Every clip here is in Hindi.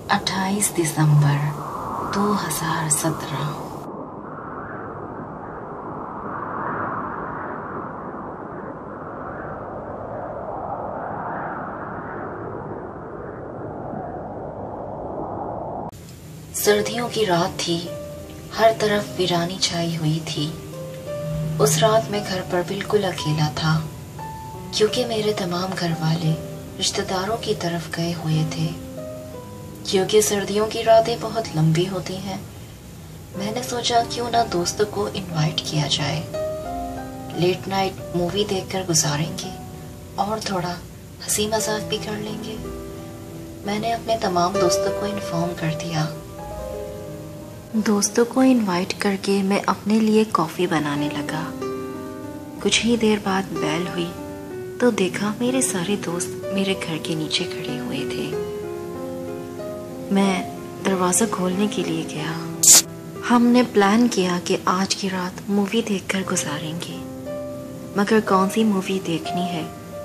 28 दिसंबर 2017। सर्दियों की रात थी। हर तरफ वीरानी छाई हुई थी। उस रात मैं घर पर बिल्कुल अकेला था, क्योंकि मेरे तमाम घर वाले रिश्तेदारों की तरफ गए हुए थे। क्योंकि सर्दियों की रातें बहुत लंबी होती हैं, मैंने सोचा क्यों ना दोस्तों को इनवाइट किया जाए। लेट नाइट मूवी देखकर गुजारेंगे और थोड़ा हंसी मजाक भी कर लेंगे। मैंने अपने तमाम दोस्तों को इन्फॉर्म कर दिया। दोस्तों को इनवाइट करके मैं अपने लिए कॉफ़ी बनाने लगा। कुछ ही देर बाद बेल हुई तो देखा मेरे सारे दोस्त मेरे घर के नीचे खड़े हुए थे। मैं दरवाज़ा खोलने के लिए गया। हमने प्लान किया कि आज की रात मूवी देखकर गुजारेंगे, मगर कौन सी मूवी देखनी है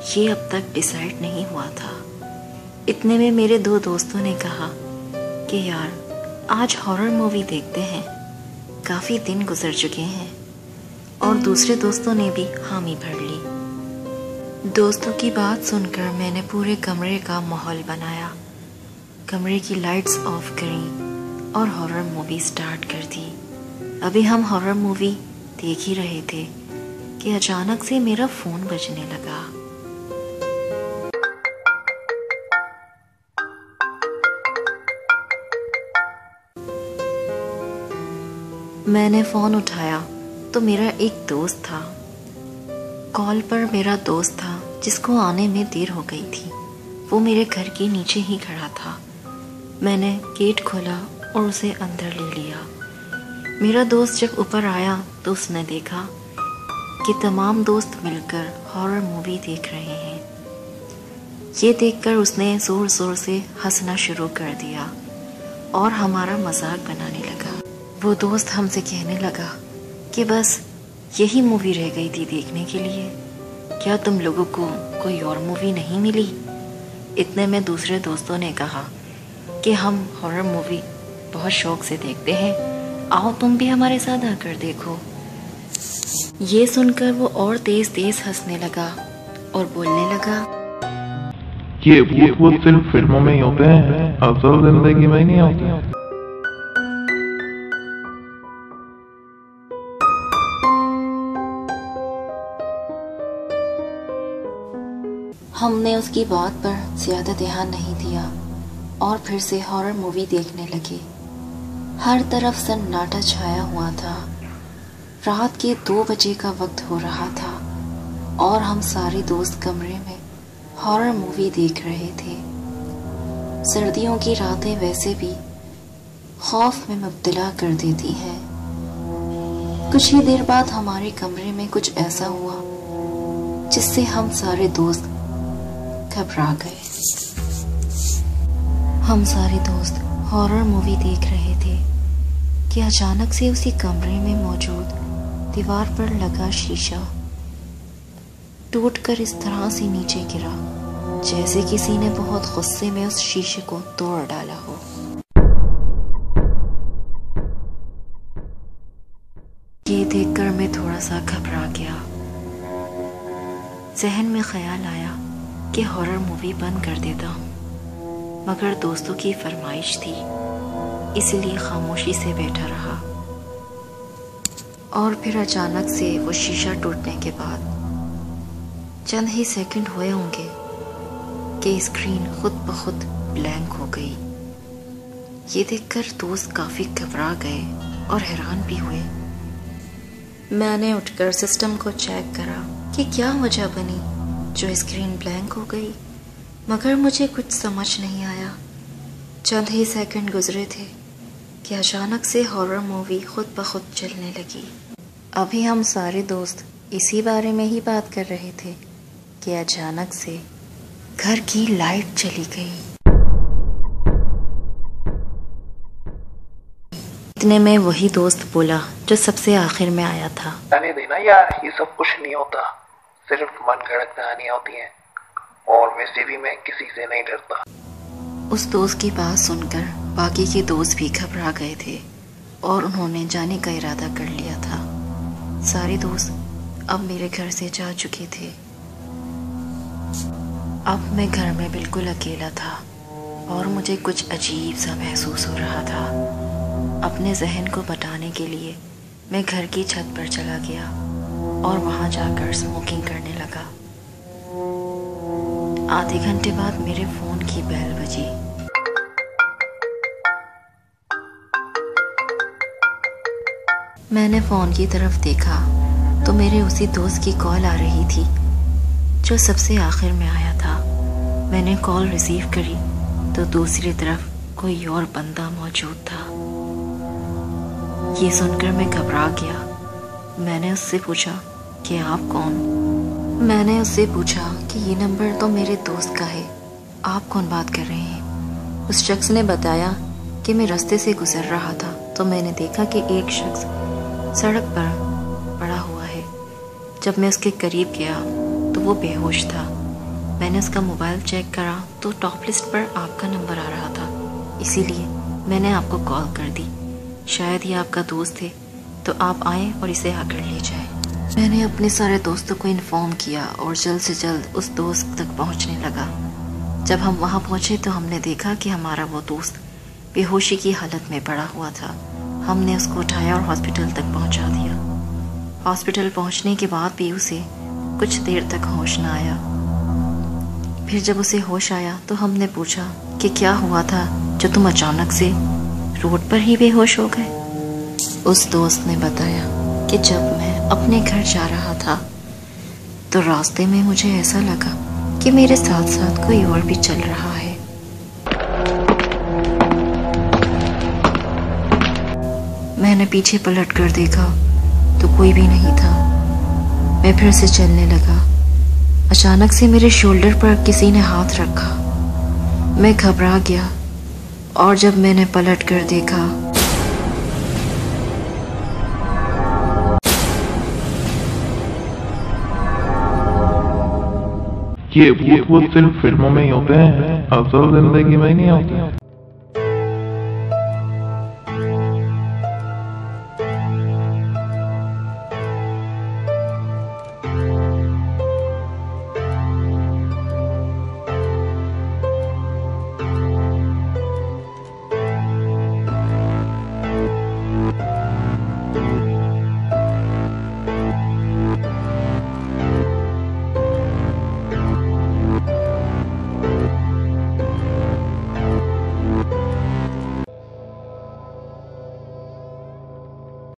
ये अब तक डिसाइड नहीं हुआ था। इतने में मेरे दो दोस्तों ने कहा कि यार आज हॉरर मूवी देखते हैं, काफ़ी दिन गुजर चुके हैं। और दूसरे दोस्तों ने भी हामी भर ली। दोस्तों की बात सुनकर मैंने पूरे कमरे का माहौल बनाया, कमरे की लाइट्स ऑफ करी और हॉरर मूवी स्टार्ट कर दी। अभी हम हॉरर मूवी देख ही रहे थे कि अचानक से मेरा फ़ोन बजने लगा। मैंने फ़ोन उठाया तो मेरा एक दोस्त था। कॉल पर मेरा दोस्त था जिसको आने में देर हो गई थी। वो मेरे घर के नीचे ही खड़ा था। मैंने गेट खोला और उसे अंदर ले लिया। मेरा दोस्त जब ऊपर आया तो उसने देखा कि तमाम दोस्त मिलकर हॉरर मूवी देख रहे हैं। ये देखकर उसने ज़ोर ज़ोर से हंसना शुरू कर दिया और हमारा मजाक बनाने लगा। वो दोस्त हमसे कहने लगा कि बस यही मूवी रह गई थी देखने के लिए, क्या तुम लोगों को कोई और मूवी नहीं मिली? इतने में दूसरे दोस्तों ने कहा कि हम हॉरर मूवी बहुत शौक से देखते हैं, आओ तुम भी हमारे साथ आकर देखो। ये सुनकर वो और तेज तेज हंसने लगा और बोलने लगा, ये भूत सिर्फ फिल्मों में ही होते हैं, असल जिंदगी में नहीं होते। हमने उसकी बात पर ज़्यादा ध्यान नहीं दिया और फिर से हॉरर मूवी देखने लगे। हर तरफ सन्नाटा छाया हुआ था। रात के 2 बजे का वक्त हो रहा था और हम सारे दोस्त कमरे में हॉरर मूवी देख रहे थे। सर्दियों की रातें वैसे भी खौफ में मुब्तला कर देती हैं। कुछ ही देर बाद हमारे कमरे में कुछ ऐसा हुआ जिससे हम सारे दोस्त घबरा गए। हम सारे दोस्त हॉरर मूवी देख रहे थे कि अचानक से उसी कमरे में मौजूद दीवार पर लगा शीशा टूटकर इस तरह से नीचे गिरा जैसे किसी ने बहुत गुस्से में उस शीशे को तोड़ डाला हो। ये देखकर मैं थोड़ा सा घबरा गया। जहन में ख्याल आया कि हॉरर मूवी बंद कर देता हूँ, मगर दोस्तों की फरमाइश थी इसलिए खामोशी से बैठा रहा। और फिर अचानक से वो शीशा टूटने के बाद चंद ही सेकंड हुए होंगे कि स्क्रीन खुद ब खुद ब्लैंक हो गई। ये देखकर दोस्त काफ़ी घबरा गए और हैरान भी हुए। मैंने उठकर सिस्टम को चेक करा कि क्या वजह बनी जो स्क्रीन ब्लैंक हो गई, मगर मुझे कुछ समझ नहीं आया। चंद ही सेकंड गुजरे थे कि अचानक से हॉरर मूवी खुद ब खुद चलने लगी। अभी हम सारे दोस्त इसी बारे में ही बात कर रहे थे कि अचानक से घर की लाइट चली गई। इतने में वही दोस्त बोला जो सबसे आखिर में आया था, जाने देना यार, ये सब कुछ नहीं होता, सिर्फ मन गढ़ंत कहानियां होती हैं और वैसे भी मैं किसी से नहीं डरता। उस दोस्त की बात सुनकर बाकी के दोस्त भी घबरा गए थे और उन्होंने जाने का इरादा कर लिया था। सारे दोस्त अब मेरे घर से जा चुके थे। अब मैं घर में बिल्कुल अकेला था और मुझे कुछ अजीब सा महसूस हो रहा था। अपने जहन को बताने के लिए मैं घर की छत पर चला गया और वहां जाकर स्मोकिंग करने लगा। आधे घंटे बाद मेरे फ़ोन की बेल बजी। मैंने फ़ोन की तरफ देखा तो मेरे उसी दोस्त की कॉल आ रही थी जो सबसे आखिर में आया था। मैंने कॉल रिसीव करी तो दूसरी तरफ कोई और बंदा मौजूद था। ये सुनकर मैं घबरा गया। मैंने उससे पूछा कि आप कौन? मैंने उससे पूछा कि ये नंबर तो मेरे दोस्त का है, आप कौन बात कर रहे हैं? उस शख्स ने बताया कि मैं रास्ते से गुजर रहा था तो मैंने देखा कि एक शख्स सड़क पर पड़ा हुआ है। जब मैं उसके करीब गया तो वो बेहोश था। मैंने उसका मोबाइल चेक करा तो टॉप लिस्ट पर आपका नंबर आ रहा था, इसीलिए मैंने आपको कॉल कर दी। शायद ये आपका दोस्त है तो आप आए और इसे आकर ले जाए। मैंने अपने सारे दोस्तों को इन्फॉर्म किया और जल्द से जल्द उस दोस्त तक पहुंचने लगा। जब हम वहां पहुंचे तो हमने देखा कि हमारा वो दोस्त बेहोशी की हालत में पड़ा हुआ था। हमने उसको उठाया और हॉस्पिटल तक पहुंचा दिया। हॉस्पिटल पहुंचने के बाद भी उसे कुछ देर तक होश न आया। फिर जब उसे होश आया तो हमने पूछा कि क्या हुआ था जो तुम अचानक से रोड पर ही बेहोश हो गए? उस दोस्त ने बताया कि जब मैं अपने घर जा रहा था तो रास्ते में मुझे ऐसा लगा कि मेरे साथ साथ कोई और भी चल रहा है। मैंने पीछे पलट कर देखा तो कोई भी नहीं था। मैं फिर से चलने लगा। अचानक से मेरे शोल्डर पर किसी ने हाथ रखा। मैं घबरा गया और जब मैंने पलट कर देखा ये भूत सिर्फ फिल्मों में ही होते हैं, असल जिंदगी में नहीं होते।